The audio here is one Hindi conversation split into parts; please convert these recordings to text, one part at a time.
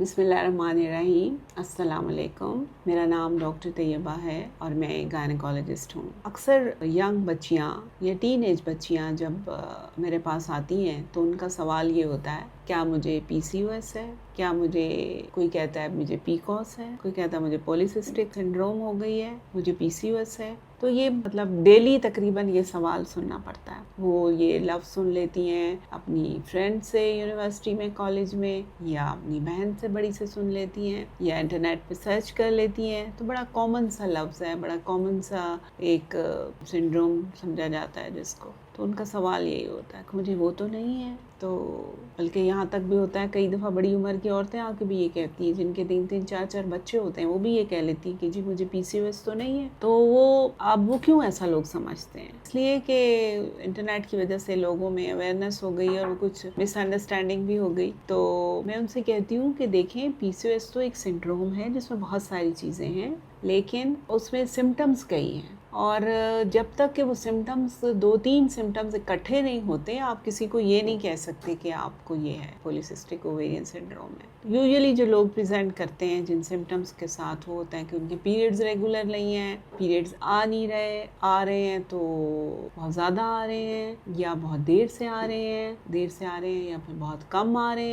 बिस्मिल्लाहिर्रहमानिर्रहीम। अस्सलाम वालेकुम। मेरा नाम डॉक्टर तैयबा है और मैं एक गायनेकोलॉजिस्ट हूँ। अक्सर यंग बच्चियाँ या टीन एज बच्चियाँ जब मेरे पास आती हैं तो उनका सवाल ये होता है, क्या मुझे PCOS है, क्या मुझे, कोई कहता है मुझे PCOS है, कोई कहता है मुझे पॉलीसिस्टिक सिंड्रोम हो गई है, मुझे PCOS है। तो ये मतलब डेली तकरीबन ये सवाल सुनना पड़ता है। वो ये लफ्ज़ सुन लेती हैं अपनी फ्रेंड से यूनिवर्सिटी में, कॉलेज में, या अपनी बहन से बड़ी से सुन लेती हैं, या इंटरनेट पे सर्च कर लेती हैं। तो बड़ा कॉमन सा लफ्ज़ है, बड़ा कॉमन सा एक सिंड्रोम समझा जाता है जिसको। तो उनका सवाल यही होता है कि मुझे वो तो नहीं है। तो बल्कि यहाँ तक भी होता है, कई दफ़ा बड़ी उम्र की औरतें आके भी ये कहती हैं, जिनके 3-3, 4-4 बच्चे होते हैं, वो भी ये कह लेती हैं कि जी मुझे PCOS तो नहीं है। तो वो क्यों ऐसा लोग समझते हैं? इसलिए कि इंटरनेट की वजह से लोगों में अवेयरनेस हो गई और कुछ मिसअंडरस्टैंडिंग भी हो गई। तो मैं उनसे कहती हूँ कि देखें, PCOS तो एक सिंड्रोम है जिसमें बहुत सारी चीज़ें हैं, लेकिन उसमें सिम्टम्स कई हैं, और जब तक कि वो सिम्टम्स 2-3 सिम्टम्स इकट्ठे नहीं होते, आप किसी को ये नहीं कह सकते कि आपको ये है पॉलीसिस्टिक ओवेरियन सिंड्रोम है। यूजुअली जो लोग प्रेजेंट करते हैं जिन सिम्टम्स के साथ, वो होता है कि उनके पीरियड्स रेगुलर नहीं हैं, पीरियड्स आ रहे हैं तो बहुत ज़्यादा आ रहे हैं, या बहुत देर से आ रहे हैं, या फिर बहुत कम आ रहे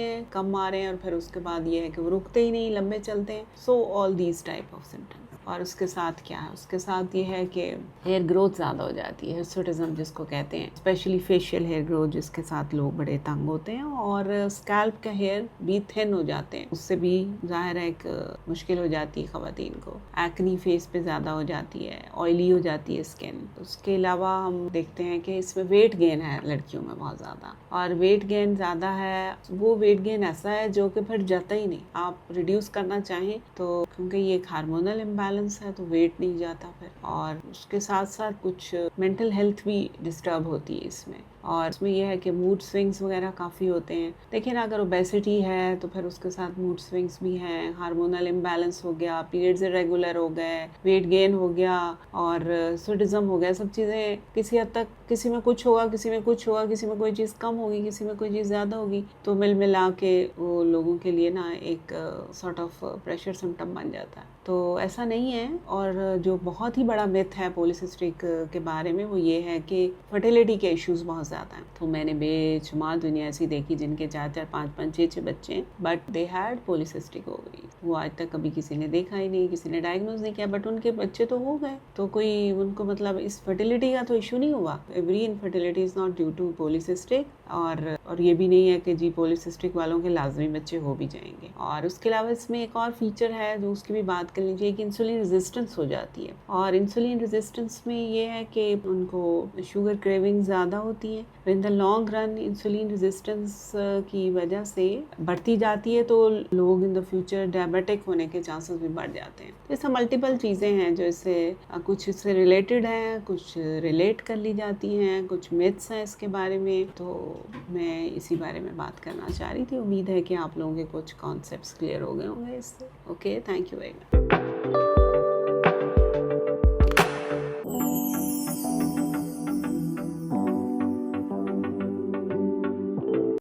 हैं, और फिर उसके बाद ये है कि वो रुकते ही नहीं, लंबे चलते हैं। So all these type of symptoms. और उसके साथ क्या है? उसके साथ ये है कि हेयर ग्रोथ ज़्यादा हो जाती है, हिर्सुटिज्म जिसको कहते हैं, स्पेशली फेशियल हेयर ग्रोथ, जिसके साथ लोग बड़े तंग होते हैं, और स्कैल्प का हेयर भी थिन हो जाते हैं। उससे भी ज़ाहिर है एक मुश्किल हो जाती है ख़वातीन को। एक्नी फेस पे ज़्यादा हो जाती है, ऑयली हो जाती है स्किन। उसके अलावा हम देखते हैं कि इसमें वेट गेन है लड़कियों में बहुत ज़्यादा, और वेट गेन ज़्यादा है, वो वेट गेन ऐसा है जो कि फिर जाता ही नहीं। आप रिड्यूस करना चाहें तो, क्योंकि ये एक हार्मोनल इम्बैलेंस है, तो वेट नहीं जाता फिर। और उसके साथ साथ कुछ मेंटल हेल्थ भी डिस्टर्ब होती है इसमें, और इसमें यह है कि मूड स्विंग्स वगैरह काफ़ी होते हैं। लेकिन अगर ओबेसिटी है तो फिर उसके साथ मूड स्विंग्स भी हैं, हार्मोनल इम्बैलेंस हो गया, पीरियड्स इरेगुलर हो गए, वेट गेन हो गया, और हिर्सुटिज्म हो गया। सब चीज़ें किसी हद तक, किसी में कुछ होगा, किसी में कुछ होगा, किसी में कोई चीज़ कम होगी, किसी में कोई चीज़ ज़्यादा होगी, तो मिल मिला के वो लोगों के लिए ना एक सॉर्ट ऑफ प्रेशर सिम्टम बन जाता है। तो ऐसा नहीं है। और जो बहुत ही बड़ा मिथ है पॉलीसिस्टिक के बारे में, वो ये है कि फर्टिलिटी के इश्यूज बहुत ज़्यादा हैं। तो मैंने बेशुमार दुनिया ऐसी देखी जिनके 4-4, 5-5, 6-6 बच्चे हैं, but they had polycystic ovary. वो आज तक कभी किसी ने देखा ही नहीं, किसी ने डायग्नोज नहीं किया, बट उनके बच्चे तो हो गए। तो कोई उनको मतलब इस फर्टिलिटी का तो इशू नहीं हुआ। Every infertility is not due to polycystic, और ये भी नहीं है कि जी पॉलीसिस्टिक वालों के लाजमी बच्चे हो भी जाएंगे। और उसके अलावा इसमें एक और फीचर है जो उसकी भी बात कर लीजिए कि इंसुलिन रेजिस्टेंस हो जाती है। और इंसुलिन रेजिस्टेंस में ये है कि उनको शुगर क्रेविंग ज़्यादा होती है। In the long run insulin resistance की वजह से बढ़ती जाती है, तो लोग इन द फ्यूचर डायबिटिक होने के चांसेस भी बढ़ जाते हैं। तो इससे मल्टीपल चीज़ें हैं जो इससे कुछ इससे रिलेटेड हैं, कुछ रिलेट कर ली जाती हैं, कुछ मिथ्स हैं इसके बारे में। तो मैं इसी बारे में बात करना चाह रही थी। उम्मीद है कि आप लोगों के कुछ कॉन्सेप्ट्स क्लियर हो गए होंगे इससे। Okay, thank you very much.